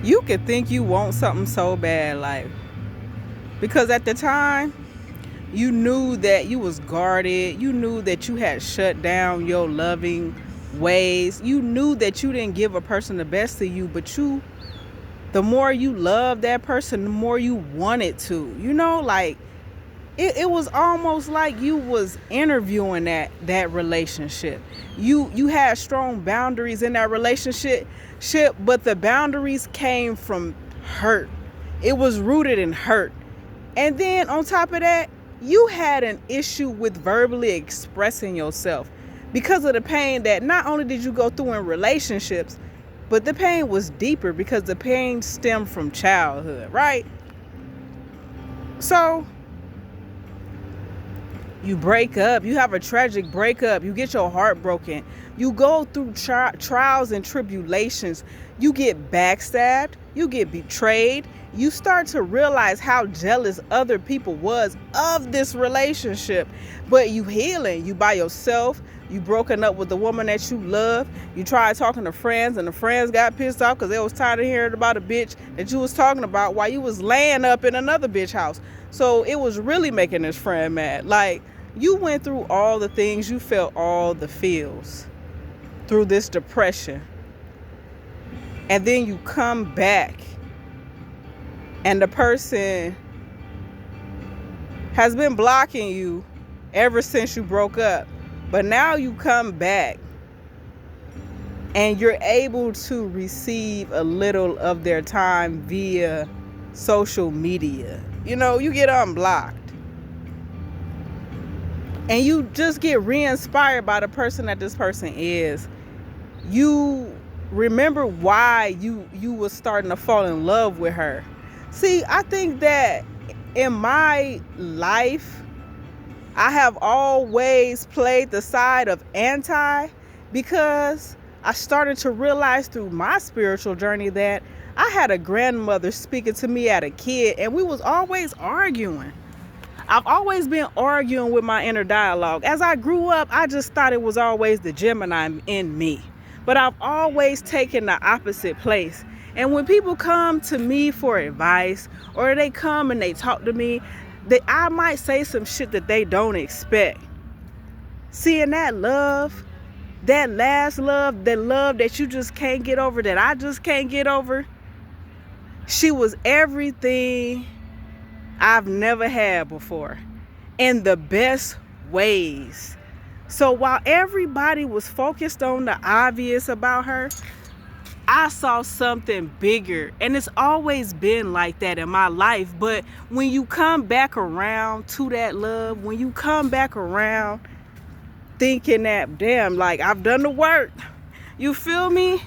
You could think you want something so bad, like, because at the time you knew that you was guarded, you knew that you had shut down your loving ways, you knew that you didn't give a person the best of you, but the more you love that person, the more you wanted to, like it was almost like you was interviewing that relationship. You had strong boundaries in that relationship, but the boundaries came from hurt. It was rooted in hurt. And then on top of that, you had an issue with verbally expressing yourself because of the pain that not only did you go through in relationships, but the pain was deeper because the pain stemmed from childhood, right? So you break up, you have a tragic breakup, you get your heart broken, you go through trials and tribulations, you get backstabbed, you get betrayed, you start to realize how jealous other people was of this relationship. But you healing, you by yourself, you broken up with the woman that you love, you tried talking to friends and the friends got pissed off because they was tired of hearing about a bitch that you was talking about while you was laying up in another bitch house. So it was really making this friend mad. Like, you went through all the things, you felt all the feels through this depression. And then you come back and the person has been blocking you ever since you broke up. But now you come back and you're able to receive a little of their time via social media. You get unblocked. And you just get re-inspired by the person that this person is. You remember why you was starting to fall in love with her. See, I think that in my life, I have always played the side of anti because I started to realize through my spiritual journey that I had a grandmother speaking to me as a kid and we was always arguing. I've always been arguing with my inner dialogue. As I grew up, I just thought it was always the Gemini in me. But I've always taken the opposite place. And when people come to me for advice or they come and they talk to me, I might say some shit that they don't expect. Seeing that love, that last love, that love that you just can't get over, that I just can't get over, she was everything I've never had before in the best ways. So while everybody was focused on the obvious about her, I saw something bigger. And it's always been like that in my life. But when you come back around to that love, when you come back around thinking that, damn, like I've done the work, you feel me?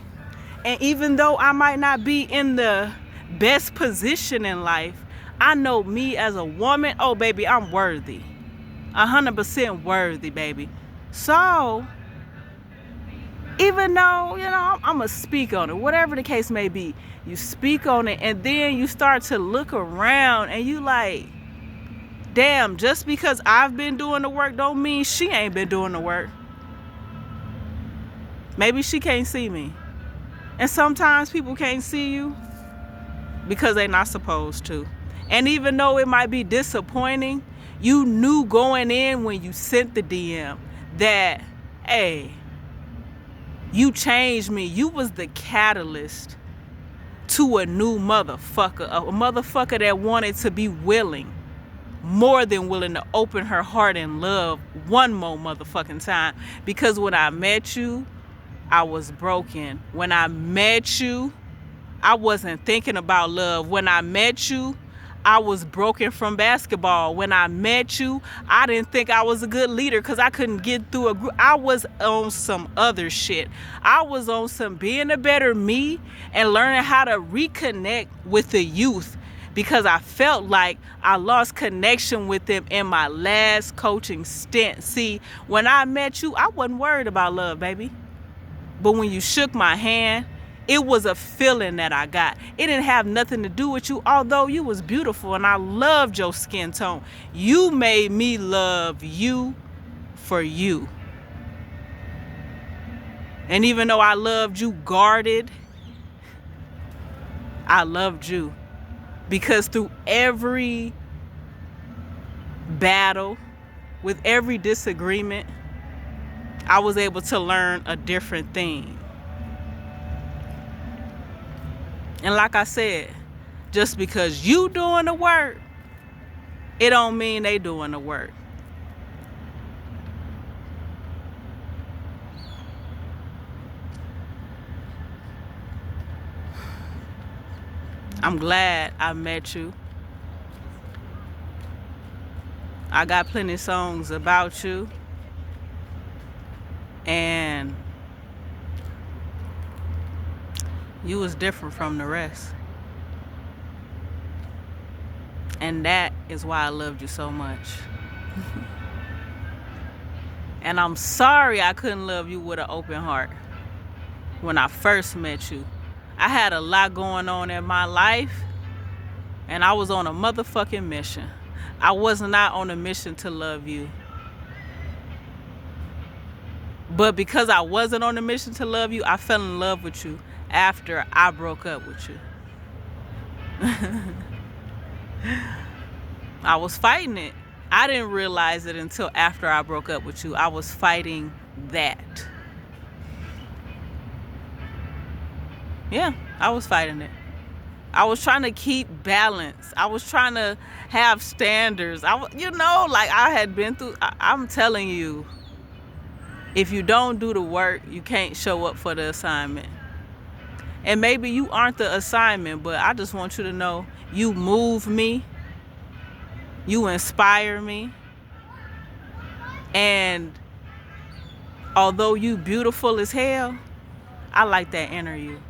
And even though I might not be in the best position in life, I know me as a woman, oh baby, I'm worthy. 100% worthy, baby. So, even though, I'm going to speak on it, whatever the case may be, you speak on it and then you start to look around and you like, damn, just because I've been doing the work don't mean she ain't been doing the work. Maybe she can't see me. And sometimes people can't see you because they're not supposed to. And even though it might be disappointing, you knew going in when you sent the DM that, hey, you changed me. You was the catalyst to a new motherfucker. A motherfucker that wanted to be willing, more than willing to open her heart and love one more motherfucking time. Because when I met you, I was broken. When I met you, I wasn't thinking about love. When I met you, I was broken from basketball. When I met you, I didn't think I was a good leader because I couldn't get through a group. I was on some other shit. I was on some being a better me and learning how to reconnect with the youth because I felt like I lost connection with them in my last coaching stint. See, when I met you, I wasn't worried about love, baby. But when you shook my hand, it was a feeling that I got. It didn't have nothing to do with you, although you was beautiful and I loved your skin tone. You made me love you for you. And even though I loved you guarded, I loved you. Because through every battle, with every disagreement, I was able to learn a different thing. And like I said, just because you doing the work, it don't mean they doing the work. I'm glad I met you. I got plenty of songs about you. And you was different from the rest. And that is why I loved you so much. And I'm sorry I couldn't love you with an open heart when I first met you. I had a lot going on in my life, and I was on a motherfucking mission. I was not on a mission to love you. But because I wasn't on a mission to love you, I fell in love with you after I broke up with you. I was fighting it. I didn't realize it until after I broke up with you. I was fighting that. Yeah, I was fighting it. I was trying to keep balance. I was trying to have standards. I had been through. I'm telling you, if you don't do the work, you can't show up for the assignment. And maybe you aren't the assignment, but I just want you to know you move me. You inspire me. And although you beautiful as hell, I like that inner you.